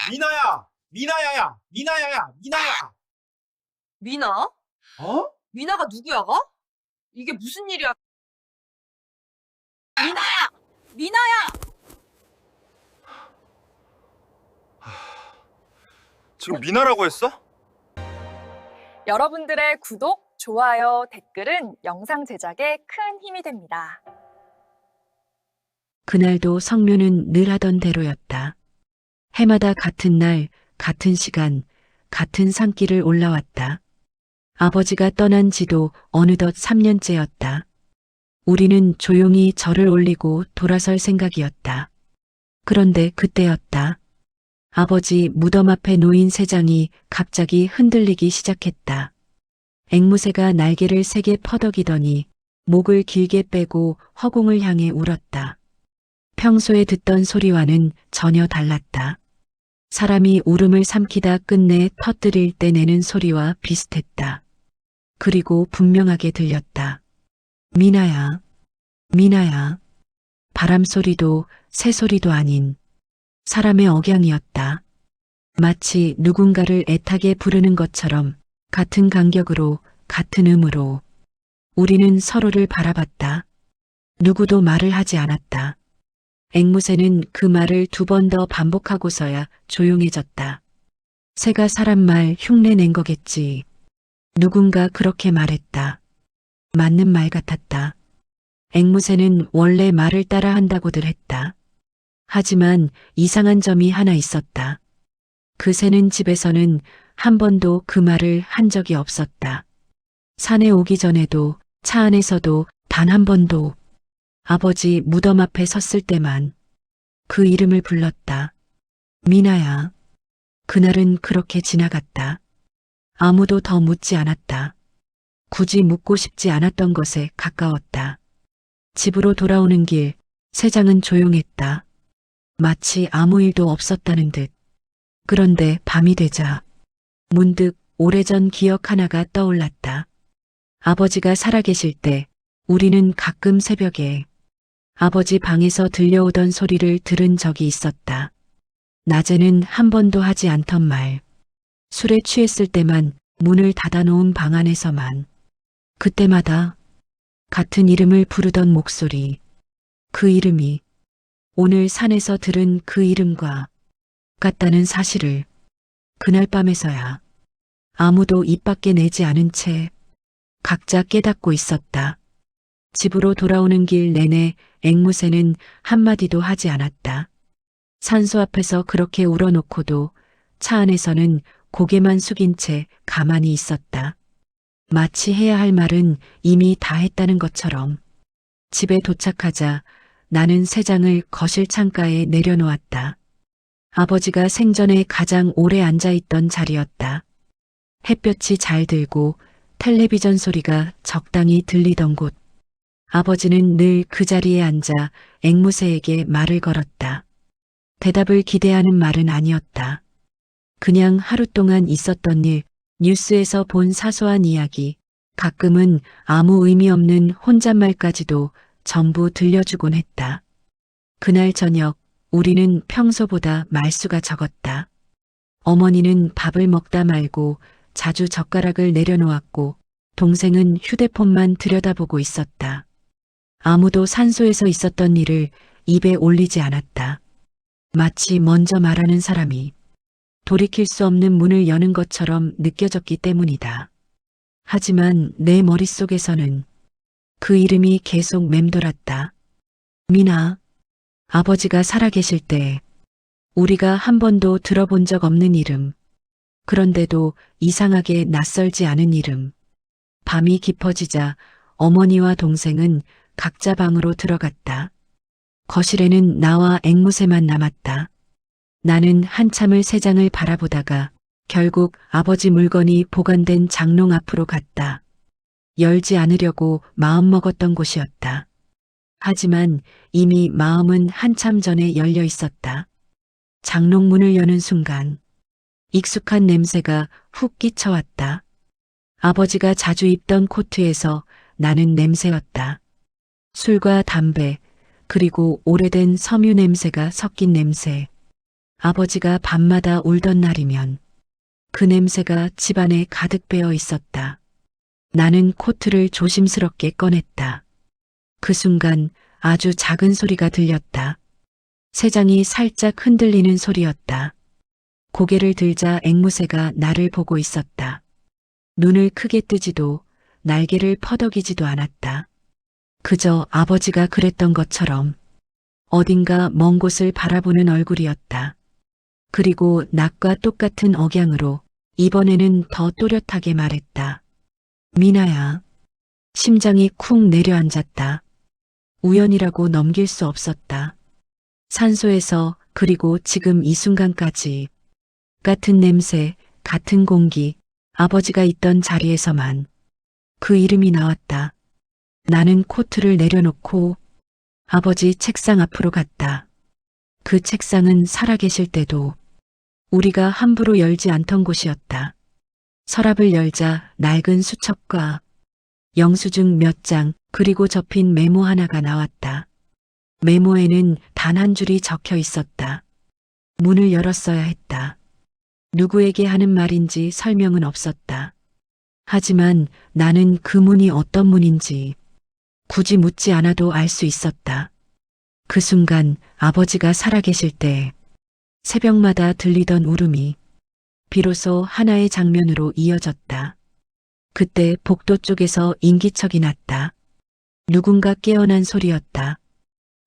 미나야! 미나야야! 미나야야! 미나야! 미나? 어? 미나가 누구야가? 이게 무슨 일이야? 미나야! 미나야! 지금 미나라고 했어? 여러분들의 구독, 좋아요, 댓글은 영상 제작에 큰 힘이 됩니다. 그날도 성묘는 늘 하던 대로였다. 해마다 같은 날, 같은 시간, 같은 산길을 올라왔다. 아버지가 떠난 지도 어느덧 3년째였다. 우리는 조용히 절을 올리고 돌아설 생각이었다. 그런데 그때였다. 아버지 무덤 앞에 놓인 새장이 갑자기 흔들리기 시작했다. 앵무새가 날개를 세게 퍼덕이더니 목을 길게 빼고 허공을 향해 울었다. 평소에 듣던 소리와는 전혀 달랐다. 사람이 울음을 삼키다 끝내 터뜨릴 때 내는 소리와 비슷했다. 그리고 분명하게 들렸다. 미나야, 미나야. 바람 소리도 새 소리도 아닌 사람의 억양이었다. 마치 누군가를 애타게 부르는 것처럼 같은 간격으로, 같은 음으로. 우리는 서로를 바라봤다. 누구도 말을 하지 않았다. 앵무새는 그 말을 2번 더 반복하고서야 조용해졌다. 새가 사람 말 흉내낸 거겠지. 누군가 그렇게 말했다. 맞는 말 같았다. 앵무새는 원래 말을 따라 한다고들 했다. 하지만 이상한 점이 하나 있었다. 그 새는 집에서는 한 번도 그 말을 한 적이 없었다. 산에 오기 전에도, 차 안에서도 단 한 번도. 아버지 무덤 앞에 섰을 때만 그 이름을 불렀다. 미나야. 그날은 그렇게 지나갔다. 아무도 더 묻지 않았다. 굳이 묻고 싶지 않았던 것에 가까웠다. 집으로 돌아오는 길, 새장은 조용했다. 마치 아무 일도 없었다는 듯. 그런데 밤이 되자 문득 오래전 기억 하나가 떠올랐다. 아버지가 살아계실 때 우리는 가끔 새벽에 아버지 방에서 들려오던 소리를 들은 적이 있었다. 낮에는 한 번도 하지 않던 말. 술에 취했을 때만 문을 닫아놓은 방 안에서만. 그때마다 같은 이름을 부르던 목소리. 그 이름이 오늘 산에서 들은 그 이름과 같다는 사실을 그날 밤에서야 아무도 입 밖에 내지 않은 채 각자 깨닫고 있었다. 집으로 돌아오는 길 내내 앵무새는 한마디도 하지 않았다. 산소 앞에서 그렇게 울어놓고도 차 안에서는 고개만 숙인 채 가만히 있었다. 마치 해야 할 말은 이미 다 했다는 것처럼. 집에 도착하자 나는 새장을 거실 창가에 내려놓았다. 아버지가 생전에 가장 오래 앉아있던 자리였다. 햇볕이 잘 들고 텔레비전 소리가 적당히 들리던 곳. 아버지는 늘 그 자리에 앉아 앵무새에게 말을 걸었다. 대답을 기대하는 말은 아니었다. 그냥 하루 동안 있었던 일, 뉴스에서 본 사소한 이야기, 가끔은 아무 의미 없는 혼잣말까지도 전부 들려주곤 했다. 그날 저녁 우리는 평소보다 말수가 적었다. 어머니는 밥을 먹다 말고 자주 젓가락을 내려놓았고 동생은 휴대폰만 들여다보고 있었다. 아무도 산소에서 있었던 일을 입에 올리지 않았다. 마치 먼저 말하는 사람이 돌이킬 수 없는 문을 여는 것처럼 느껴졌기 때문이다. 하지만 내 머릿속에서는 그 이름이 계속 맴돌았다. 미나. 아버지가 살아계실 때 우리가 한 번도 들어본 적 없는 이름. 그런데도 이상하게 낯설지 않은 이름. 밤이 깊어지자 어머니와 동생은 각자 방으로 들어갔다. 거실에는 나와 앵무새만 남았다. 나는 한참을 새장을 바라보다가 결국 아버지 물건이 보관된 장롱 앞으로 갔다. 열지 않으려고 마음먹었던 곳이었다. 하지만 이미 마음은 한참 전에 열려 있었다. 장롱 문을 여는 순간 익숙한 냄새가 훅 끼쳐왔다. 아버지가 자주 입던 코트에서 나는 냄새였다. 술과 담배, 그리고 오래된 섬유 냄새가 섞인 냄새. 아버지가 밤마다 울던 날이면 그 냄새가 집안에 가득 배어 있었다. 나는 코트를 조심스럽게 꺼냈다. 그 순간 아주 작은 소리가 들렸다. 새장이 살짝 흔들리는 소리였다. 고개를 들자 앵무새가 나를 보고 있었다. 눈을 크게 뜨지도 날개를 퍼덕이지도 않았다. 그저 아버지가 그랬던 것처럼 어딘가 먼 곳을 바라보는 얼굴이었다. 그리고 낮과 똑같은 억양으로 이번에는 더 또렷하게 말했다. 미나야. 심장이 쿵 내려앉았다. 우연이라고 넘길 수 없었다. 산소에서 그리고 지금 이 순간까지 같은 냄새, 같은 공기, 아버지가 있던 자리에서만 그 이름이 나왔다. 나는 코트를 내려놓고 아버지 책상 앞으로 갔다. 그 책상은 살아계실 때도 우리가 함부로 열지 않던 곳이었다. 서랍을 열자 낡은 수첩과 영수증 몇 장 그리고 접힌 메모 하나가 나왔다. 메모에는 단 한 줄이 적혀 있었다. 문을 열었어야 했다. 누구에게 하는 말인지 설명은 없었다. 하지만 나는 그 문이 어떤 문인지 굳이 묻지 않아도 알 수 있었다. 그 순간 아버지가 살아계실 때 새벽마다 들리던 울음이 비로소 하나의 장면으로 이어졌다. 그때 복도 쪽에서 인기척이 났다. 누군가 깨어난 소리였다.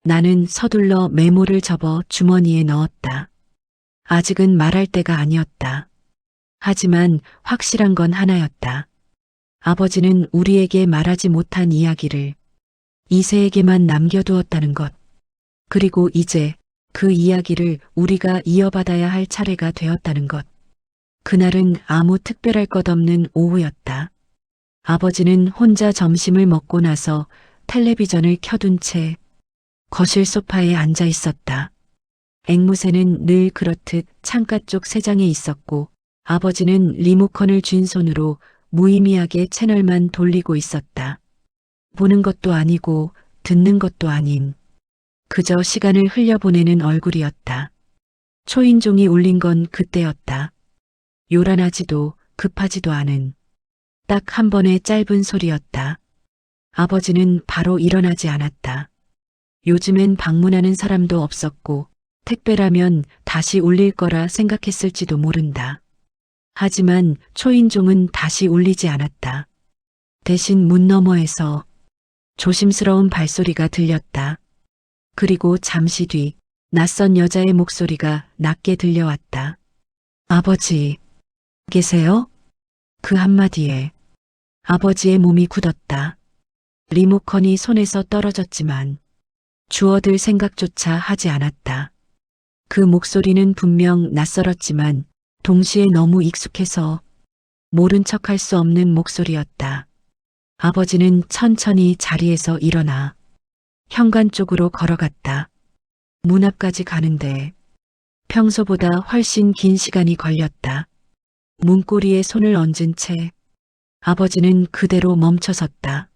나는 서둘러 메모를 접어 주머니에 넣었다. 아직은 말할 때가 아니었다. 하지만 확실한 건 하나였다. 아버지는 우리에게 말하지 못한 이야기를 이세에게만 남겨두었다는 것. 그리고 이제 그 이야기를 우리가 이어받아야 할 차례가 되었다는 것. 그날은 아무 특별할 것 없는 오후였다. 아버지는 혼자 점심을 먹고 나서 텔레비전을 켜둔 채 거실 소파에 앉아 있었다. 앵무새는 늘 그렇듯 창가 쪽 새장에 있었고 아버지는 리모컨을 쥔 손으로 무의미하게 채널만 돌리고 있었다. 보는 것도 아니고 듣는 것도 아닌 그저 시간을 흘려보내는 얼굴이었다. 초인종이 울린 건 그때였다. 요란하지도 급하지도 않은 딱 한 번의 짧은 소리였다. 아버지는 바로 일어나지 않았다. 요즘엔 방문하는 사람도 없었고 택배라면 다시 울릴 거라 생각했을지도 모른다. 하지만 초인종은 다시 울리지 않았다. 대신 문 너머에서 조심스러운 발소리가 들렸다. 그리고 잠시 뒤 낯선 여자의 목소리가 낮게 들려왔다. 아버지, 계세요? 그 한마디에 아버지의 몸이 굳었다. 리모컨이 손에서 떨어졌지만 주워들 생각조차 하지 않았다. 그 목소리는 분명 낯설었지만 동시에 너무 익숙해서 모른 척할 수 없는 목소리였다. 아버지는 천천히 자리에서 일어나 현관 쪽으로 걸어갔다. 문 앞까지 가는데 평소보다 훨씬 긴 시간이 걸렸다. 문고리에 손을 얹은 채 아버지는 그대로 멈춰섰다.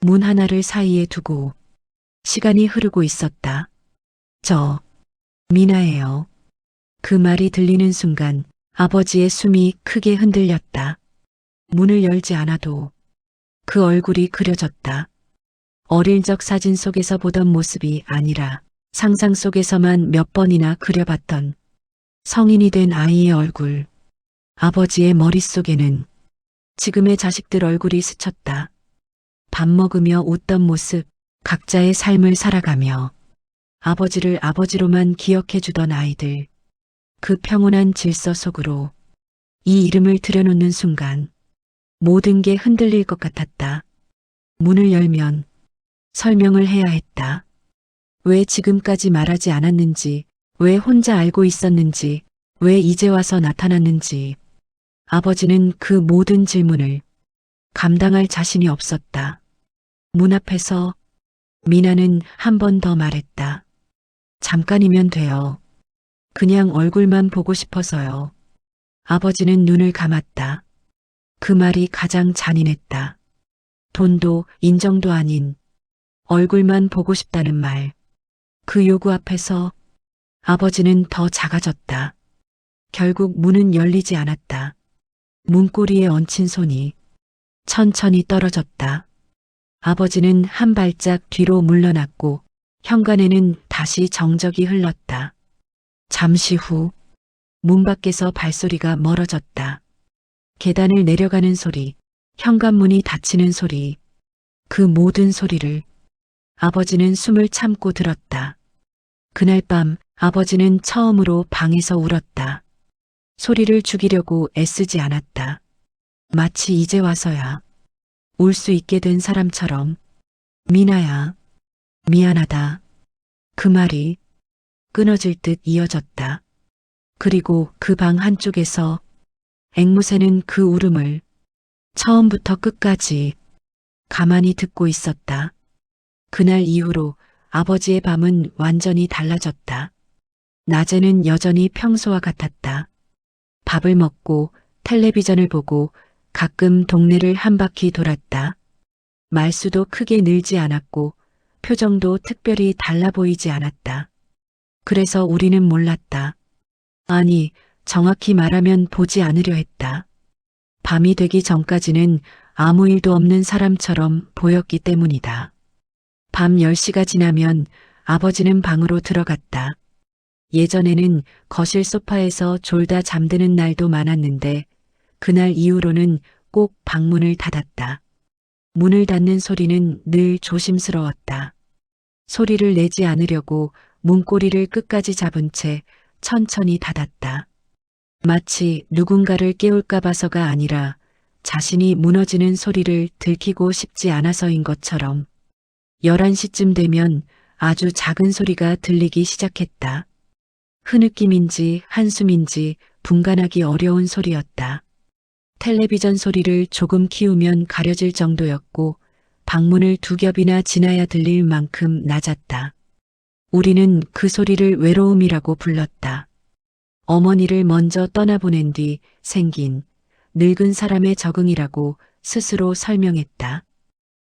문 하나를 사이에 두고 시간이 흐르고 있었다. 저, 미나예요. 그 말이 들리는 순간 아버지의 숨이 크게 흔들렸다. 문을 열지 않아도 그 얼굴이 그려졌다. 어릴 적 사진 속에서 보던 모습이 아니라 상상 속에서만 몇 번이나 그려봤던 성인이 된 아이의 얼굴. 아버지의 머릿속에는 지금의 자식들 얼굴이 스쳤다. 밥 먹으며 웃던 모습, 각자의 삶을 살아가며 아버지를 아버지로만 기억해주던 아이들. 그 평온한 질서 속으로 이 이름을 들여놓는 순간 모든 게 흔들릴 것 같았다. 문을 열면 설명을 해야 했다. 왜 지금까지 말하지 않았는지, 왜 혼자 알고 있었는지, 왜 이제 와서 나타났는지. 아버지는 그 모든 질문을 감당할 자신이 없었다. 문 앞에서 미나는 한 번 더 말했다. 잠깐이면 돼요. 그냥 얼굴만 보고 싶어서요. 아버지는 눈을 감았다. 그 말이 가장 잔인했다. 돈도 인정도 아닌 얼굴만 보고 싶다는 말. 그 요구 앞에서 아버지는 더 작아졌다. 결국 문은 열리지 않았다. 문고리에 얹힌 손이 천천히 떨어졌다. 아버지는 한 발짝 뒤로 물러났고 현관에는 다시 정적이 흘렀다. 잠시 후 문 밖에서 발소리가 멀어졌다. 계단을 내려가는 소리, 현관문이 닫히는 소리, 그 모든 소리를 아버지는 숨을 참고 들었다. 그날 밤 아버지는 처음으로 방에서 울었다. 소리를 죽이려고 애쓰지 않았다. 마치 이제 와서야 울 수 있게 된 사람처럼. 미나야, 미안하다. 그 말이 끊어질 듯 이어졌다. 그리고 그 방 한쪽에서 앵무새는 그 울음을 처음부터 끝까지 가만히 듣고 있었다. 그날 이후로 아버지의 밤은 완전히 달라졌다. 낮에는 여전히 평소와 같았다. 밥을 먹고 텔레비전을 보고 가끔 동네를 한 바퀴 돌았다. 말수도 크게 늘지 않았고 표정도 특별히 달라 보이지 않았다. 그래서 우리는 몰랐다. 아니, 정확히 말하면 보지 않으려 했다. 밤이 되기 전까지는 아무 일도 없는 사람처럼 보였기 때문이다. 밤 10시가 지나면 아버지는 방으로 들어갔다. 예전에는 거실 소파에서 졸다 잠드는 날도 많았는데 그날 이후로는 꼭 방문을 닫았다. 문을 닫는 소리는 늘 조심스러웠다. 소리를 내지 않으려고 문고리를 끝까지 잡은 채 천천히 닫았다. 마치 누군가를 깨울까 봐서가 아니라 자신이 무너지는 소리를 들키고 싶지 않아서인 것처럼. 11시쯤 되면 아주 작은 소리가 들리기 시작했다. 흐느낌인지 한숨인지 분간하기 어려운 소리였다. 텔레비전 소리를 조금 키우면 가려질 정도였고 방문을 2겹이나 지나야 들릴 만큼 낮았다. 우리는 그 소리를 외로움이라고 불렀다. 어머니를 먼저 떠나보낸 뒤 생긴 늙은 사람의 적응이라고 스스로 설명했다.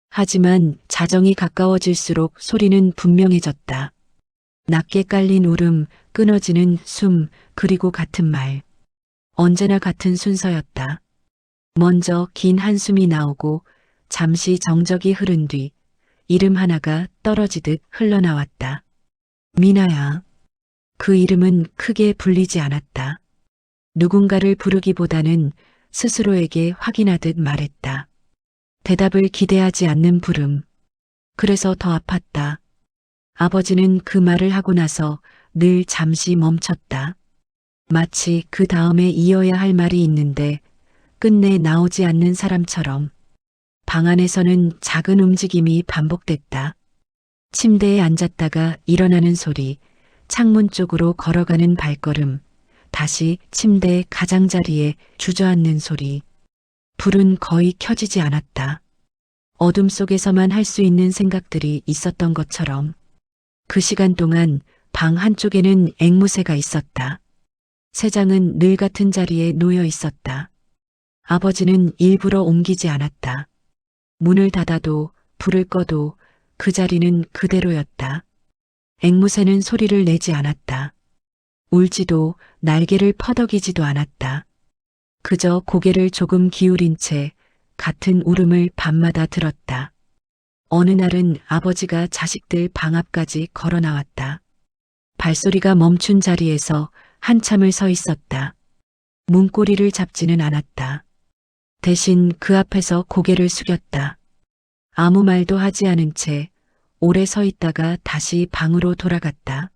하지만 자정이 가까워질수록 소리는 분명해졌다. 낮게 깔린 울음, 끊어지는 숨, 그리고 같은 말. 언제나 같은 순서였다. 먼저 긴 한숨이 나오고 잠시 정적이 흐른 뒤 이름 하나가 떨어지듯 흘러나왔다. 미나야. 그 이름은 크게 불리지 않았다. 누군가를 부르기보다는 스스로에게 확인하듯 말했다. 대답을 기대하지 않는 부름. 그래서 더 아팠다. 아버지는 그 말을 하고 나서 늘 잠시 멈췄다. 마치 그 다음에 이어야 할 말이 있는데 끝내 나오지 않는 사람처럼. 방 안에서는 작은 움직임이 반복됐다. 침대에 앉았다가 일어나는 소리, 창문 쪽으로 걸어가는 발걸음, 다시 침대 가장자리에 주저앉는 소리. 불은 거의 켜지지 않았다. 어둠 속에서만 할 수 있는 생각들이 있었던 것처럼. 그 시간 동안 방 한쪽에는 앵무새가 있었다. 새장은 늘 같은 자리에 놓여 있었다. 아버지는 일부러 옮기지 않았다. 문을 닫아도 불을 꺼도 그 자리는 그대로였다. 앵무새는 소리를 내지 않았다. 울지도 날개를 퍼덕이지도 않았다. 그저 고개를 조금 기울인 채 같은 울음을 밤마다 들었다. 어느 날은 아버지가 자식들 방 앞까지 걸어 나왔다. 발소리가 멈춘 자리에서 한참을 서 있었다. 문고리를 잡지는 않았다. 대신 그 앞에서 고개를 숙였다. 아무 말도 하지 않은 채 오래 서 있다가 다시 방으로 돌아갔다.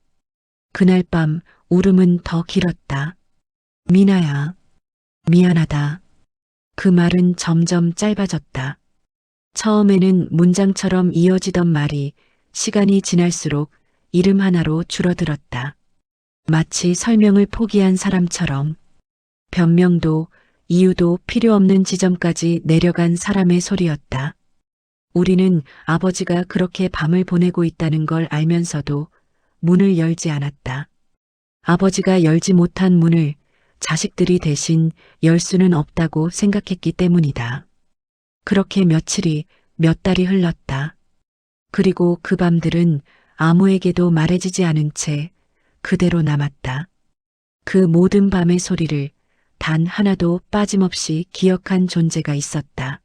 그날 밤 울음은 더 길었다. 미나야, 미안하다. 그 말은 점점 짧아졌다. 처음에는 문장처럼 이어지던 말이 시간이 지날수록 이름 하나로 줄어들었다. 마치 설명을 포기한 사람처럼. 변명도 이유도 필요 없는 지점까지 내려간 사람의 소리였다. 우리는 아버지가 그렇게 밤을 보내고 있다는 걸 알면서도 문을 열지 않았다. 아버지가 열지 못한 문을 자식들이 대신 열 수는 없다고 생각했기 때문이다. 그렇게 며칠이 몇 달이 흘렀다. 그리고 그 밤들은 아무에게도 말해지지 않은 채 그대로 남았다. 그 모든 밤의 소리를 단 하나도 빠짐없이 기억한 존재가 있었다.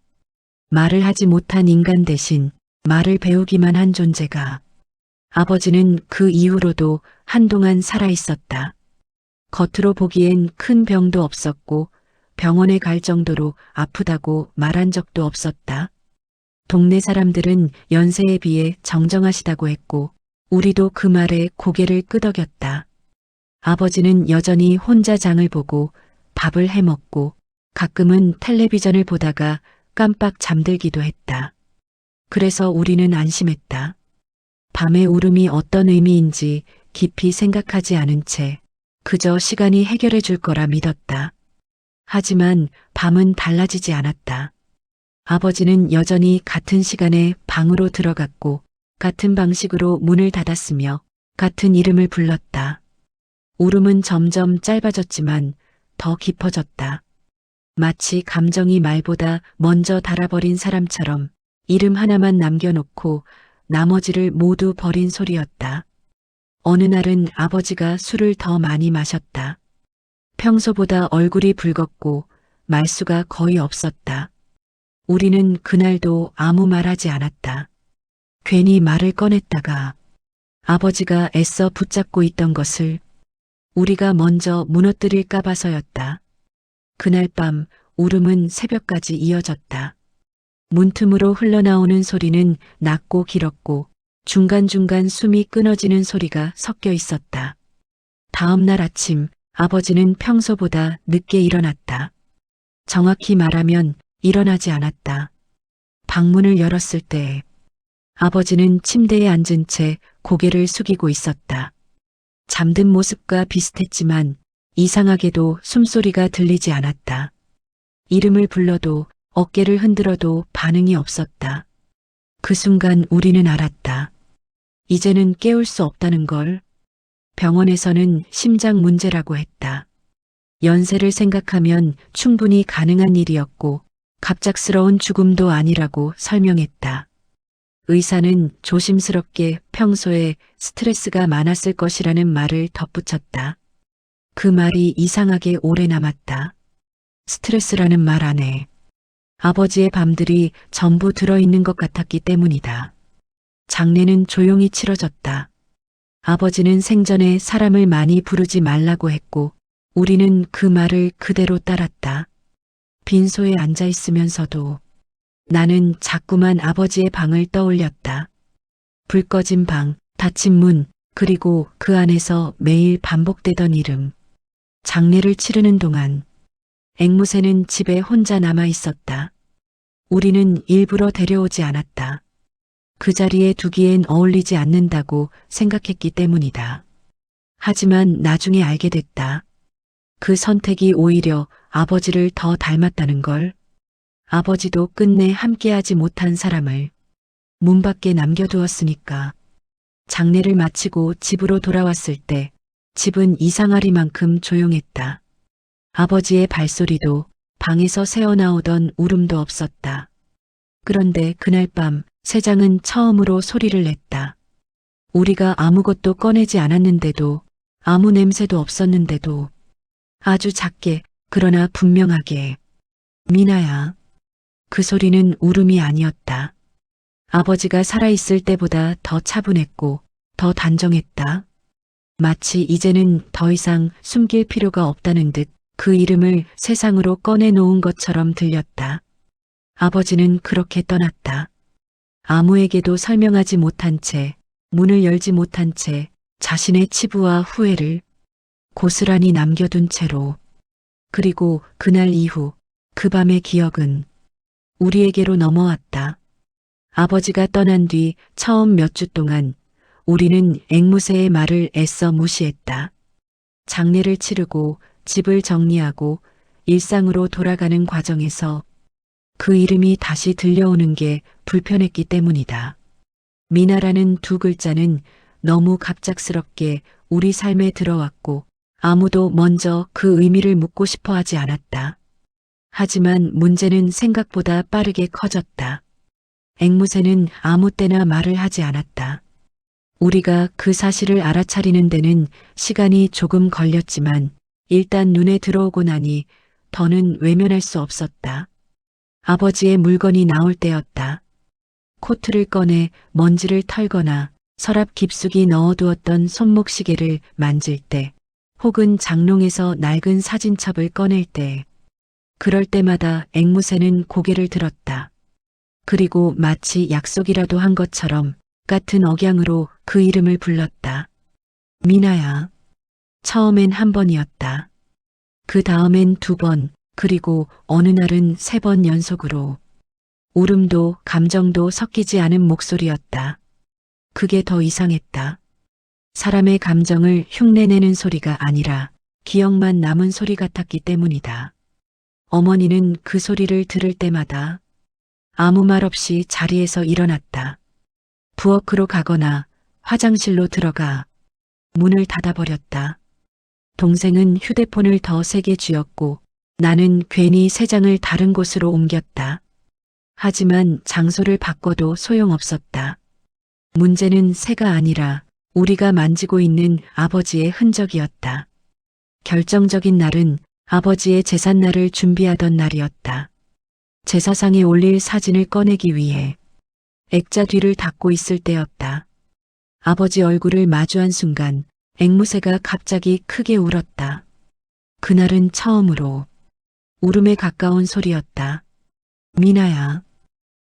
말을 하지 못한 인간 대신 말을 배우기만 한 존재가. 아버지는 그 이후로도 한동안 살아 있었다. 겉으로 보기엔 큰 병도 없었고 병원에 갈 정도로 아프다고 말한 적도 없었다. 동네 사람들은 연세에 비해 정정하시다고 했고 우리도 그 말에 고개를 끄덕였다. 아버지는 여전히 혼자 장을 보고 밥을 해먹고 가끔은 텔레비전을 보다가 깜빡 잠들기도 했다. 그래서 우리는 안심했다. 밤의 울음이 어떤 의미인지 깊이 생각하지 않은 채 그저 시간이 해결해 줄 거라 믿었다. 하지만 밤은 달라지지 않았다. 아버지는 여전히 같은 시간에 방으로 들어갔고 같은 방식으로 문을 닫았으며 같은 이름을 불렀다. 울음은 점점 짧아졌지만 더 깊어졌다. 마치 감정이 말보다 먼저 달아버린 사람처럼 이름 하나만 남겨놓고 나머지를 모두 버린 소리였다. 어느 날은 아버지가 술을 더 많이 마셨다. 평소보다 얼굴이 붉었고 말수가 거의 없었다. 우리는 그날도 아무 말하지 않았다. 괜히 말을 꺼냈다가 아버지가 애써 붙잡고 있던 것을 우리가 먼저 무너뜨릴까 봐서였다. 그날 밤 울음은 새벽까지 이어졌다. 문틈으로 흘러나오는 소리는 낮고 길었고 중간중간 숨이 끊어지는 소리가 섞여 있었다. 다음 날 아침 아버지는 평소보다 늦게 일어났다. 정확히 말하면 일어나지 않았다. 방문을 열었을 때 아버지는 침대에 앉은 채 고개를 숙이고 있었다. 잠든 모습과 비슷했지만 이상하게도 숨소리가 들리지 않았다. 이름을 불러도 어깨를 흔들어도 반응이 없었다. 그 순간 우리는 알았다. 이제는 깨울 수 없다는 걸. 병원에서는 심장 문제라고 했다. 연세를 생각하면 충분히 가능한 일이었고 갑작스러운 죽음도 아니라고 설명했다. 의사는 조심스럽게 평소에 스트레스가 많았을 것이라는 말을 덧붙였다. 그 말이 이상하게 오래 남았다. 스트레스라는 말 안에 아버지의 밤들이 전부 들어있는 것 같았기 때문이다. 장례는 조용히 치러졌다. 아버지는 생전에 사람을 많이 부르지 말라고 했고 우리는 그 말을 그대로 따랐다. 빈소에 앉아 있으면서도 나는 자꾸만 아버지의 방을 떠올렸다. 불 꺼진 방, 닫힌 문, 그리고 그 안에서 매일 반복되던 이름. 장례를 치르는 동안 앵무새는 집에 혼자 남아 있었다. 우리는 일부러 데려오지 않았다. 그 자리에 두기엔 어울리지 않는다고 생각했기 때문이다. 하지만 나중에 알게 됐다. 그 선택이 오히려 아버지를 더 닮았다는 걸. 아버지도 끝내 함께하지 못한 사람을 문 밖에 남겨두었으니까. 장례를 마치고 집으로 돌아왔을 때 집은 이상하리만큼 조용했다. 아버지의 발소리도 방에서 새어나오던 울음도 없었다. 그런데 그날 밤 세장은 처음으로 소리를 냈다. 우리가 아무것도 꺼내지 않았는데도 아무 냄새도 없었는데도 아주 작게 그러나 분명하게 미나야. 그 소리는 울음이 아니었다. 아버지가 살아있을 때보다 더 차분했고 더 단정했다. 마치 이제는 더 이상 숨길 필요가 없다는 듯 그 이름을 세상으로 꺼내놓은 것처럼 들렸다. 아버지는 그렇게 떠났다. 아무에게도 설명하지 못한 채, 문을 열지 못한 채 자신의 치부와 후회를 고스란히 남겨둔 채로. 그리고 그날 이후 그 밤의 기억은 우리에게로 넘어왔다. 아버지가 떠난 뒤 처음 몇 주 동안 우리는 앵무새의 말을 애써 무시했다. 장례를 치르고 집을 정리하고 일상으로 돌아가는 과정에서 그 이름이 다시 들려오는 게 불편했기 때문이다. 미나라는 두 글자는 너무 갑작스럽게 우리 삶에 들어왔고 아무도 먼저 그 의미를 묻고 싶어 하지 않았다. 하지만 문제는 생각보다 빠르게 커졌다. 앵무새는 아무 때나 말을 하지 않았다. 우리가 그 사실을 알아차리는 데는 시간이 조금 걸렸지만 일단 눈에 들어오고 나니 더는 외면할 수 없었다. 아버지의 물건이 나올 때였다. 코트를 꺼내 먼지를 털거나 서랍 깊숙이 넣어두었던 손목시계를 만질 때, 혹은 장롱에서 낡은 사진첩을 꺼낼 때, 그럴 때마다 앵무새는 고개를 들었다. 그리고 마치 약속이라도 한 것처럼 같은 억양으로 그 이름을 불렀다. 미나야. 처음엔 한 번이었다. 그 다음엔 2번, 그리고 어느 날은 3번 연속으로. 울음도 감정도 섞이지 않은 목소리였다. 그게 더 이상했다. 사람의 감정을 흉내내는 소리가 아니라 기억만 남은 소리 같았기 때문이다. 어머니는 그 소리를 들을 때마다 아무 말 없이 자리에서 일어났다. 부엌으로 가거나 화장실로 들어가 문을 닫아버렸다. 동생은 휴대폰을 더 세게 쥐었고 나는 괜히 새 장을 다른 곳으로 옮겼다. 하지만 장소를 바꿔도 소용없었다. 문제는 새가 아니라 우리가 만지고 있는 아버지의 흔적이었다. 결정적인 날은 아버지의 제삿날을 준비하던 날이었다. 제사상에 올릴 사진을 꺼내기 위해 액자 뒤를 닫고 있을 때였다. 아버지 얼굴을 마주한 순간 앵무새가 갑자기 크게 울었다. 그날은 처음으로 울음에 가까운 소리였다. 미나야,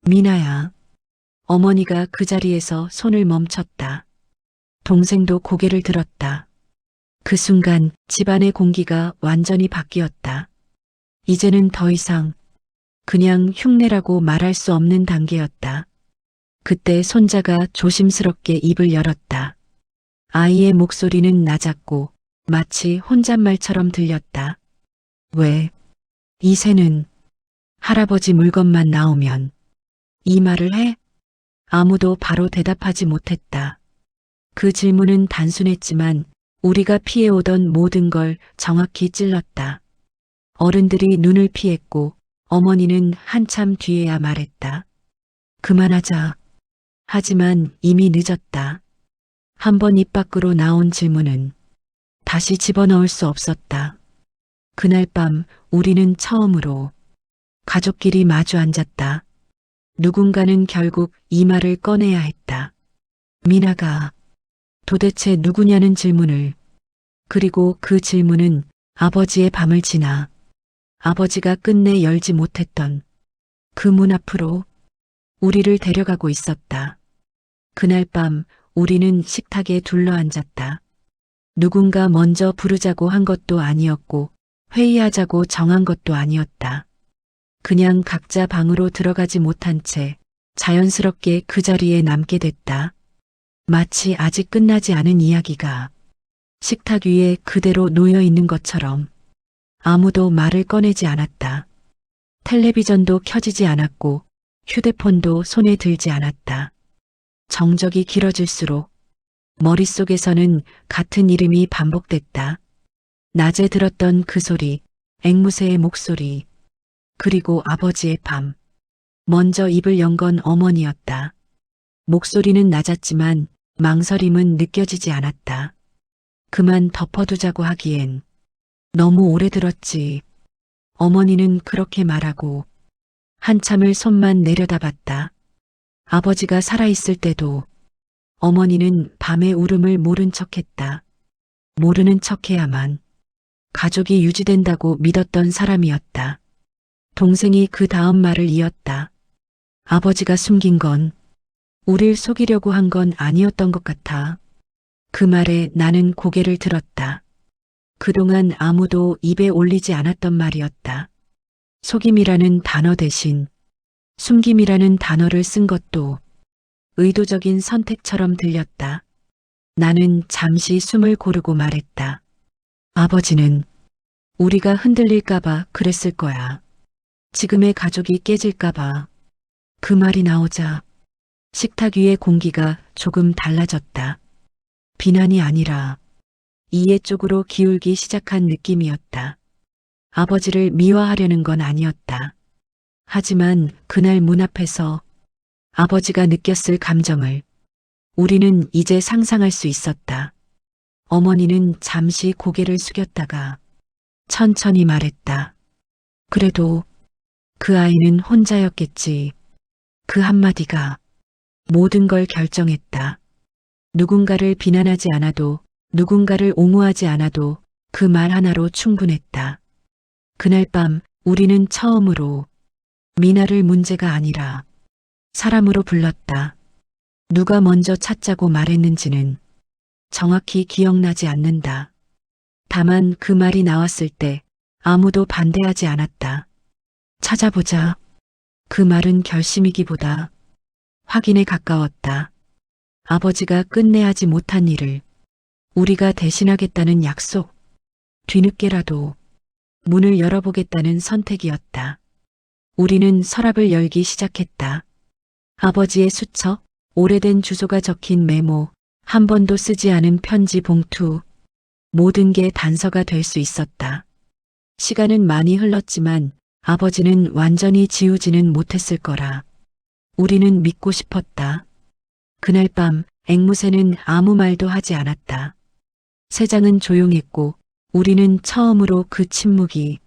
미나야. 어머니가 그 자리에서 손을 멈췄다. 동생도 고개를 들었다. 그 순간 집안의 공기가 완전히 바뀌었다. 이제는 더 이상 그냥 흉내라고 말할 수 없는 단계였다. 그때 손자가 조심스럽게 입을 열었다. 아이의 목소리는 낮았고 마치 혼잣말처럼 들렸다. 왜? 이 새는 할아버지 물건만 나오면 이 말을 해? 아무도 바로 대답하지 못했다. 그 질문은 단순했지만 우리가 피해오던 모든 걸 정확히 찔렀다. 어른들이 눈을 피했고 어머니는 한참 뒤에야 말했다. 그만하자. 하지만 이미 늦었다. 한 번 입 밖으로 나온 질문은 다시 집어넣을 수 없었다. 그날 밤 우리는 처음으로 가족끼리 마주 앉았다. 누군가는 결국 이 말을 꺼내야 했다. 미나가 도대체 누구냐는 질문을. 그리고 그 질문은 아버지의 밤을 지나 아버지가 끝내 열지 못했던 그 문 앞으로 우리를 데려가고 있었다. 그날 밤 우리는 식탁에 둘러앉았다. 누군가 먼저 부르자고 한 것도 아니었고 회의하자고 정한 것도 아니었다. 그냥 각자 방으로 들어가지 못한 채 자연스럽게 그 자리에 남게 됐다. 마치 아직 끝나지 않은 이야기가 식탁 위에 그대로 놓여 있는 것처럼. 아무도 말을 꺼내지 않았다. 텔레비전도 켜지지 않았고 휴대폰도 손에 들지 않았다. 정적이 길어질수록 머릿속에서는 같은 이름이 반복됐다. 낮에 들었던 그 소리, 앵무새의 목소리, 그리고 아버지의 밤. 먼저 입을 연 건 어머니였다. 목소리는 낮았지만 망설임은 느껴지지 않았다. 그만 덮어두자고 하기엔 너무 오래 들었지. 어머니는 그렇게 말하고 한참을 손만 내려다봤다. 아버지가 살아있을 때도 어머니는 밤의 울음을 모른 척했다. 모르는 척해야만 가족이 유지된다고 믿었던 사람이었다. 동생이 그 다음 말을 이었다. 아버지가 숨긴 건 우릴 속이려고 한 건 아니었던 것 같아. 그 말에 나는 고개를 들었다. 그동안 아무도 입에 올리지 않았던 말이었다. 속임이라는 단어 대신 숨김이라는 단어를 쓴 것도 의도적인 선택처럼 들렸다. 나는 잠시 숨을 고르고 말했다. 아버지는 우리가 흔들릴까봐 그랬을 거야. 지금의 가족이 깨질까봐. 그 말이 나오자 식탁 위의 공기가 조금 달라졌다. 비난이 아니라 이해 쪽으로 기울기 시작한 느낌이었다. 아버지를 미화하려는 건 아니었다. 하지만 그날 문 앞에서 아버지가 느꼈을 감정을 우리는 이제 상상할 수 있었다. 어머니는 잠시 고개를 숙였다가 천천히 말했다. 그래도 그 아이는 혼자였겠지. 그 한마디가 모든 걸 결정했다. 누군가를 비난하지 않아도, 누군가를 옹호하지 않아도 그 말 하나로 충분했다. 그날 밤 우리는 처음으로 미나를 문제가 아니라 사람으로 불렀다. 누가 먼저 찾자고 말했는지는 정확히 기억나지 않는다. 다만 그 말이 나왔을 때 아무도 반대하지 않았다. 찾아보자. 그 말은 결심이기보다 확인에 가까웠다. 아버지가 끝내 하지 못한 일을 우리가 대신하겠다는 약속. 뒤늦게라도 문을 열어보겠다는 선택이었다. 우리는 서랍을 열기 시작했다. 아버지의 수첩, 오래된 주소가 적힌 메모, 한 번도 쓰지 않은 편지 봉투, 모든 게 단서가 될 수 있었다. 시간은 많이 흘렀지만 아버지는 완전히 지우지는 못했을 거라. 우리는 믿고 싶었다. 그날 밤 앵무새는 아무 말도 하지 않았다. 새장은 조용했고 우리는 처음으로 그 침묵이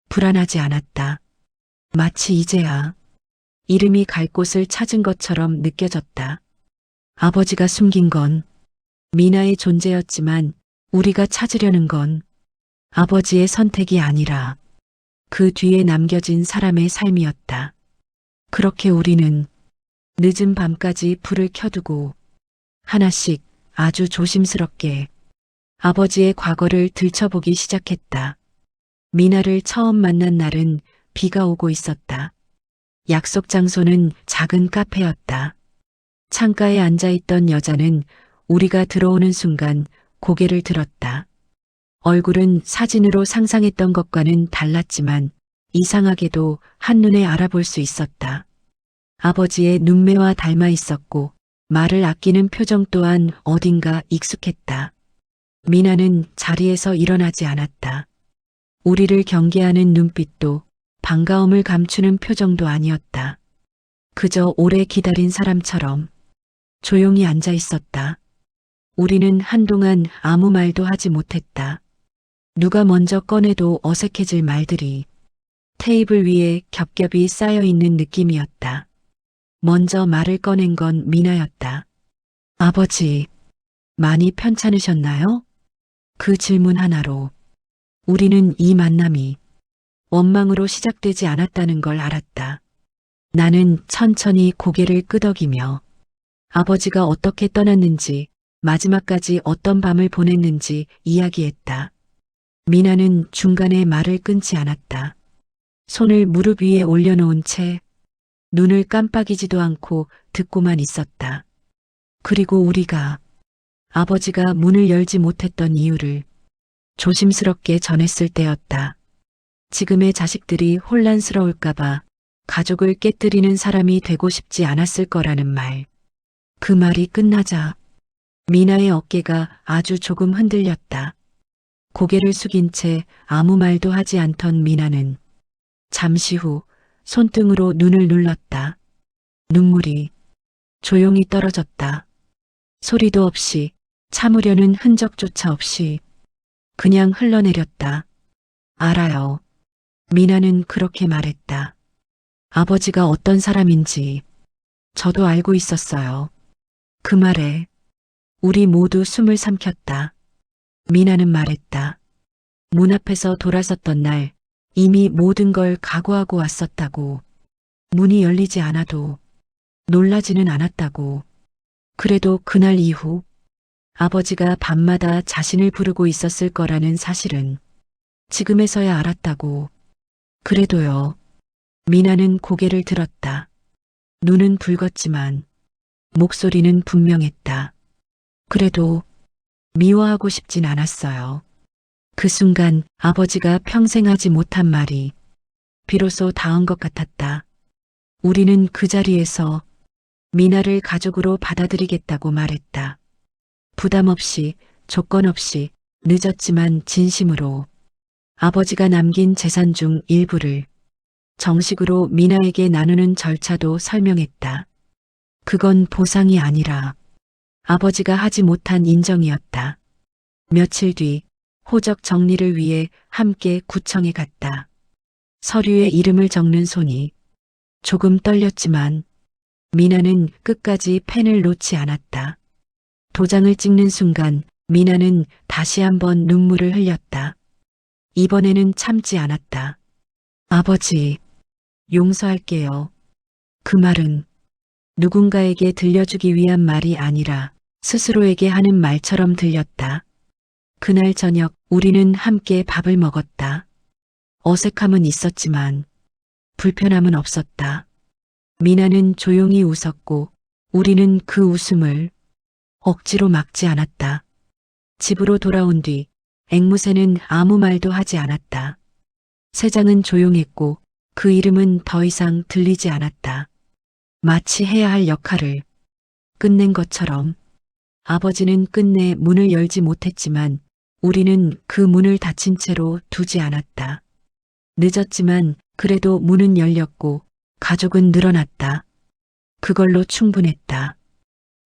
불안하지 않았다. 마치 이제야 이름이 갈 곳을 찾은 것처럼 느껴졌다. 아버지가 숨긴 건 미나의 존재였지만 우리가 찾으려는 건 아버지의 선택이 아니라 그 뒤에 남겨진 사람의 삶이었다. 그렇게 우리는 늦은 밤까지 불을 켜두고 하나씩 아주 조심스럽게 아버지의 과거를 들춰보기 시작했다. 미나를 처음 만난 날은 비가 오고 있었다. 약속 장소는 작은 카페였다. 창가에 앉아있던 여자는 우리가 들어오는 순간 고개를 들었다. 얼굴은 사진으로 상상했던 것과는 달랐지만 이상하게도 한눈에 알아볼 수 있었다. 아버지의 눈매와 닮아 있었고 말을 아끼는 표정 또한 어딘가 익숙했다. 미나는 자리에서 일어나지 않았다. 우리를 경계하는 눈빛도 반가움을 감추는 표정도 아니었다. 그저 오래 기다린 사람처럼 조용히 앉아 있었다. 우리는 한동안 아무 말도 하지 못했다. 누가 먼저 꺼내도 어색해질 말들이 테이블 위에 겹겹이 쌓여 있는 느낌이었다. 먼저 말을 꺼낸 건 미나였다. 아버지, 많이 편찮으셨나요? 그 질문 하나로 우리는 이 만남이 원망으로 시작되지 않았다는 걸 알았다. 나는 천천히 고개를 끄덕이며 아버지가 어떻게 떠났는지, 마지막까지 어떤 밤을 보냈는지 이야기했다. 미나는 중간에 말을 끊지 않았다. 손을 무릎 위에 올려놓은 채 눈을 깜빡이지도 않고 듣고만 있었다. 그리고 우리가 아버지가 문을 열지 못했던 이유를 조심스럽게 전했을 때였다. 지금의 자식들이 혼란스러울까봐 가족을 깨뜨리는 사람이 되고 싶지 않았을 거라는 말. 그 말이 끝나자 미나의 어깨가 아주 조금 흔들렸다. 고개를 숙인 채 아무 말도 하지 않던 미나는 잠시 후 손등으로 눈을 눌렀다. 눈물이 조용히 떨어졌다. 소리도 없이, 참으려는 흔적조차 없이 그냥 흘러내렸다. 알아요. 미나는 그렇게 말했다. 아버지가 어떤 사람인지 저도 알고 있었어요. 그 말에 우리 모두 숨을 삼켰다. 미나는 말했다. 문 앞에서 돌아섰던 날 이미 모든 걸 각오하고 왔었다고. 문이 열리지 않아도 놀라지는 않았다고. 그래도 그날 이후 아버지가 밤마다 자신을 부르고 있었을 거라는 사실은 지금에서야 알았다고. 그래도요. 미나는 고개를 들었다. 눈은 붉었지만 목소리는 분명했다. 그래도 미워하고 싶진 않았어요. 그 순간 아버지가 평생 하지 못한 말이 비로소 닿은 것 같았다. 우리는 그 자리에서 미나를 가족으로 받아들이겠다고 말했다. 부담 없이, 조건 없이, 늦었지만 진심으로 아버지가 남긴 재산 중 일부를 정식으로 미나에게 나누는 절차도 설명했다. 그건 보상이 아니라 아버지가 하지 못한 인정이었다. 며칠 뒤 호적 정리를 위해 함께 구청에 갔다. 서류에 이름을 적는 손이 조금 떨렸지만 미나는 끝까지 펜을 놓지 않았다. 도장을 찍는 순간 미나는 다시 한번 눈물을 흘렸다. 이번에는 참지 않았다. 아버지, 용서할게요. 그 말은 누군가에게 들려주기 위한 말이 아니라 스스로에게 하는 말처럼 들렸다. 그날 저녁 우리는 함께 밥을 먹었다. 어색함은 있었지만 불편함은 없었다. 미나는 조용히 웃었고 우리는 그 웃음을 억지로 막지 않았다. 집으로 돌아온 뒤 앵무새는 아무 말도 하지 않았다. 새장은 조용했고 그 이름은 더 이상 들리지 않았다. 마치 해야 할 역할을 끝낸 것처럼. 아버지는 끝내 문을 열지 못했지만 우리는 그 문을 닫힌 채로 두지 않았다. 늦었지만 그래도 문은 열렸고 가족은 늘어났다. 그걸로 충분했다.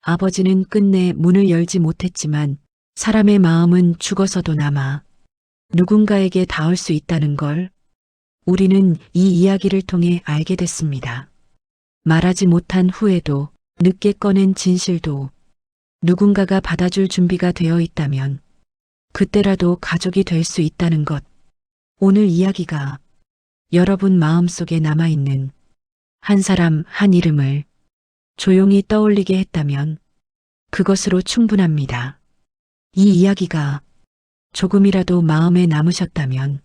아버지는 끝내 문을 열지 못했지만 사람의 마음은 죽어서도 남아 누군가에게 닿을 수 있다는 걸 우리는 이 이야기를 통해 알게 됐습니다. 말하지 못한 후회도 늦게 꺼낸 진실도 누군가가 받아줄 준비가 되어 있다면 그때라도 가족이 될 수 있다는 것. 오늘 이야기가 여러분 마음속에 남아있는 한 사람 한 이름을 조용히 떠올리게 했다면 그것으로 충분합니다. 이 이야기가 조금이라도 마음에 남으셨다면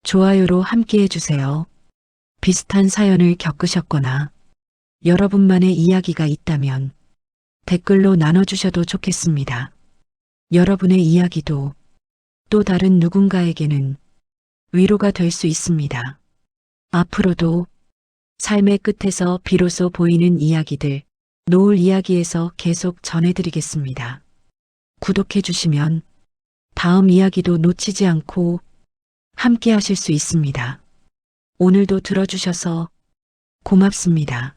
좋아요로 함께 해주세요. 비슷한 사연을 겪으셨거나 여러분만의 이야기가 있다면 댓글로 나눠주셔도 좋겠습니다. 여러분의 이야기도 또 다른 누군가에게는 위로가 될 수 있습니다. 앞으로도 삶의 끝에서 비로소 보이는 이야기들, 노을 이야기에서 계속 전해드리겠습니다. 구독해주시면 다음 이야기도 놓치지 않고 함께 하실 수 있습니다. 오늘도 들어주셔서 고맙습니다.